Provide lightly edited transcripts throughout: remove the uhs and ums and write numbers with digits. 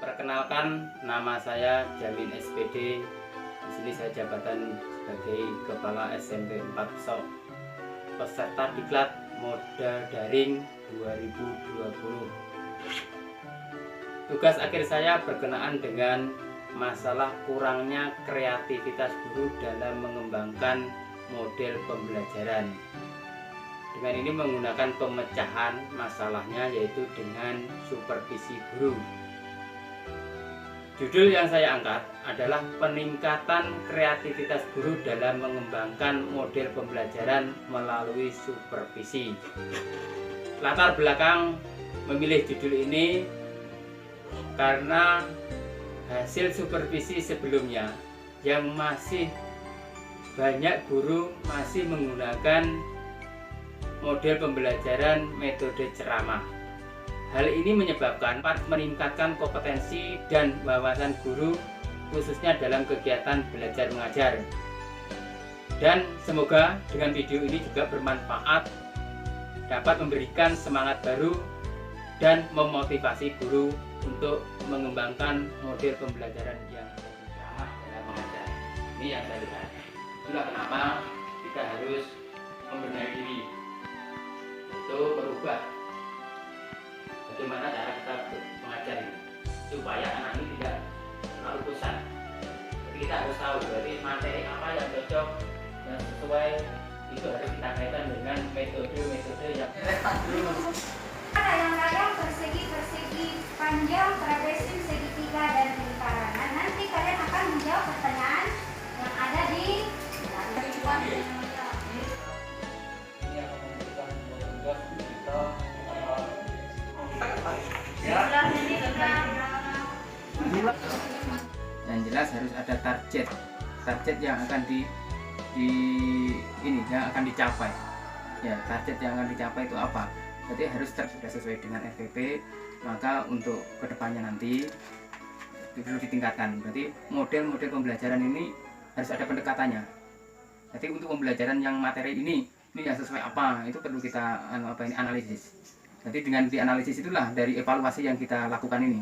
Perkenalkan, nama saya Jamin SPD. Di sini saya jabatan sebagai Kepala SMP 4 SOK, peserta diklat Moda Daring 2020. Tugas akhir saya berkenaan dengan masalah kurangnya kreativitas guru dalam mengembangkan model pembelajaran. Dengan ini menggunakan pemecahan masalahnya, yaitu dengan supervisi guru. Judul yang saya angkat adalah peningkatan kreativitas guru dalam mengembangkan model pembelajaran melalui supervisi. Latar belakang memilih judul ini karena hasil supervisi sebelumnya yang masih banyak guru masih menggunakan model pembelajaran metode ceramah. Hal ini menyebabkan meningkatkan kompetensi dan wawasan guru khususnya dalam kegiatan belajar mengajar. Dan semoga dengan video ini juga bermanfaat, dapat memberikan semangat baru dan memotivasi guru untuk mengembangkan model pembelajaran yang sama dalam mengajar. Ini yang saya lihat. Itulah kenapa kita harus membenahi diri, itu berubah. Bagaimana cara kita mengajar ini supaya anak ini tidak terlalu bosan. Jadi kita harus tahu berarti materi apa yang cocok, yang sesuai, itu harus kita kaitkan dengan metode-metode yang kadang-kadang persegi panjang, trapezium, segitiga, dan lingkaran. Nah, nanti kalian akan menjawab pertanyaan yang ada di dalam. Ini akan memberikan tugas kita yang jelas harus ada target yang akan yang akan dicapai. Ya, target yang akan dicapai itu apa? Berarti harus sudah sesuai dengan FPP. Maka untuk kedepannya nanti perlu ditingkatkan. Berarti model-model pembelajaran ini harus ada pendekatannya. Jadi untuk pembelajaran yang materi ini yang sesuai apa, itu perlu kita analisis. Jadi dengan dianalisis itulah dari evaluasi yang kita lakukan ini,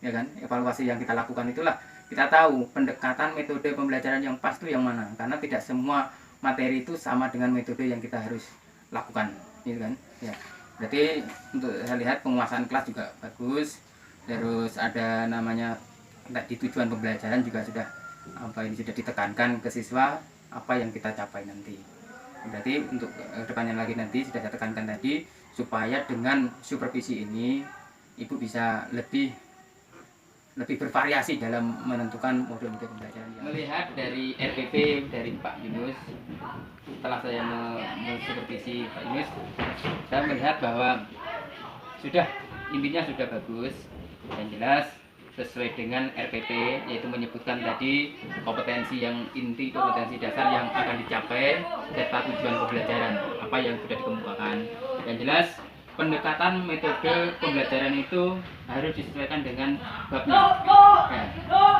ya kan? Evaluasi yang kita lakukan itulah kita tahu pendekatan metode pembelajaran yang pas itu yang mana. Karena tidak semua materi itu sama dengan metode yang kita harus lakukan, gitu kan? Ya. Berarti untuk saya lihat penguasaan kelas juga bagus. Terus ada namanya di tujuan pembelajaran juga sudah sudah ditekankan ke siswa apa yang kita capai nanti. Berarti untuk depannya lagi nanti sudah saya tekankan tadi, supaya dengan supervisi ini ibu bisa lebih bervariasi dalam menentukan model-model pembelajaran. Melihat dari RPP dari Pak Yunus, setelah saya mensupervisi Pak Yunus, saya melihat bahwa intinya sudah bagus dan jelas sesuai dengan RPP, yaitu menyebutkan tadi kompetensi yang inti, kompetensi dasar yang akan dicapai serta tujuan pembelajaran apa yang sudah dikemukakan. Yang jelas pendekatan metode pembelajaran itu harus disesuaikan dengan babnya. Ya,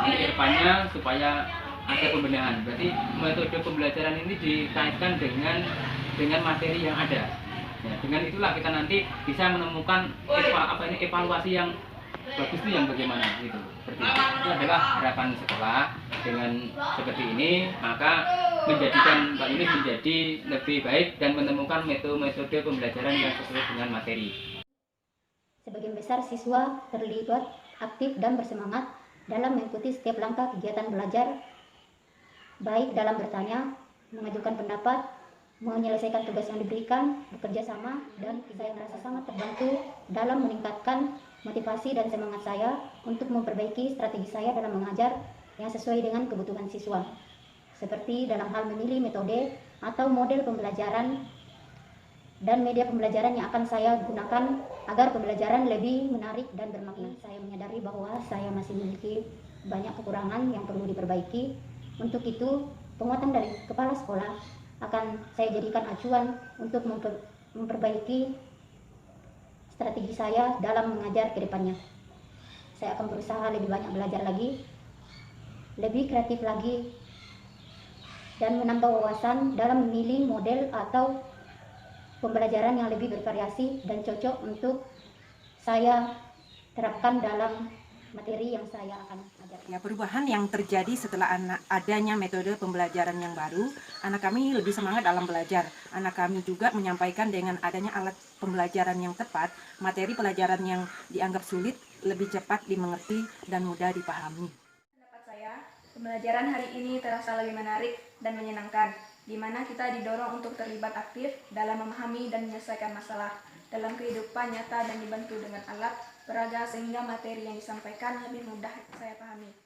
ini depannya supaya ada pembenahan. Berarti metode pembelajaran ini dikaitkan dengan materi yang ada. Ya, dengan itulah kita nanti bisa menemukan evaluasi yang bagus itu yang bagaimana gitu. Seperti itu adalah harapan sekolah. Dengan seperti ini maka menjadikan Pak Yunus menjadi lebih baik dan menemukan metode pembelajaran yang sesuai dengan materi. Sebagian besar siswa terlibat aktif dan bersemangat dalam mengikuti setiap langkah kegiatan belajar, baik dalam bertanya, mengajukan pendapat, menyelesaikan tugas yang diberikan, bekerja sama, dan saya merasa sangat terbantu dalam meningkatkan motivasi dan semangat saya untuk memperbaiki strategi saya dalam mengajar yang sesuai dengan kebutuhan siswa, seperti dalam hal memilih metode atau model pembelajaran dan media pembelajaran yang akan saya gunakan agar pembelajaran lebih menarik dan bermakna. Saya menyadari bahwa saya masih memiliki banyak kekurangan yang perlu diperbaiki. Untuk itu, penguatan dari kepala sekolah akan saya jadikan acuan untuk memperbaiki strategi saya dalam mengajar ke depannya. Saya akan berusaha lebih banyak belajar lagi, lebih kreatif lagi, dan menambah wawasan dalam memilih model atau pembelajaran yang lebih bervariasi dan cocok untuk saya terapkan dalam materi yang saya akan ajarkan. Ya, perubahan yang terjadi setelah adanya metode pembelajaran yang baru, anak kami lebih semangat dalam belajar. Anak kami juga menyampaikan dengan adanya alat pembelajaran yang tepat, materi pelajaran yang dianggap sulit lebih cepat dimengerti dan mudah dipahami. Pendapat saya, pembelajaran hari ini terasa lebih menarik dan menyenangkan, di mana kita didorong untuk terlibat aktif dalam memahami dan menyelesaikan masalah dalam kehidupan nyata dan dibantu dengan alat peraga sehingga materi yang disampaikan lebih mudah saya pahami.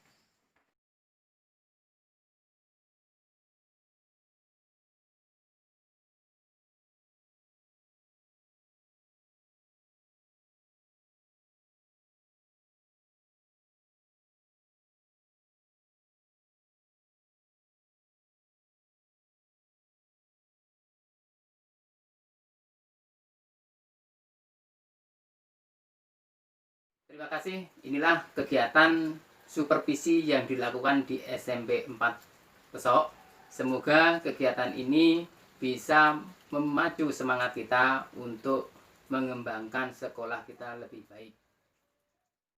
Terima kasih. Inilah kegiatan supervisi yang dilakukan di SMP 4 Pesok. Semoga kegiatan ini bisa memacu semangat kita untuk mengembangkan sekolah kita lebih baik.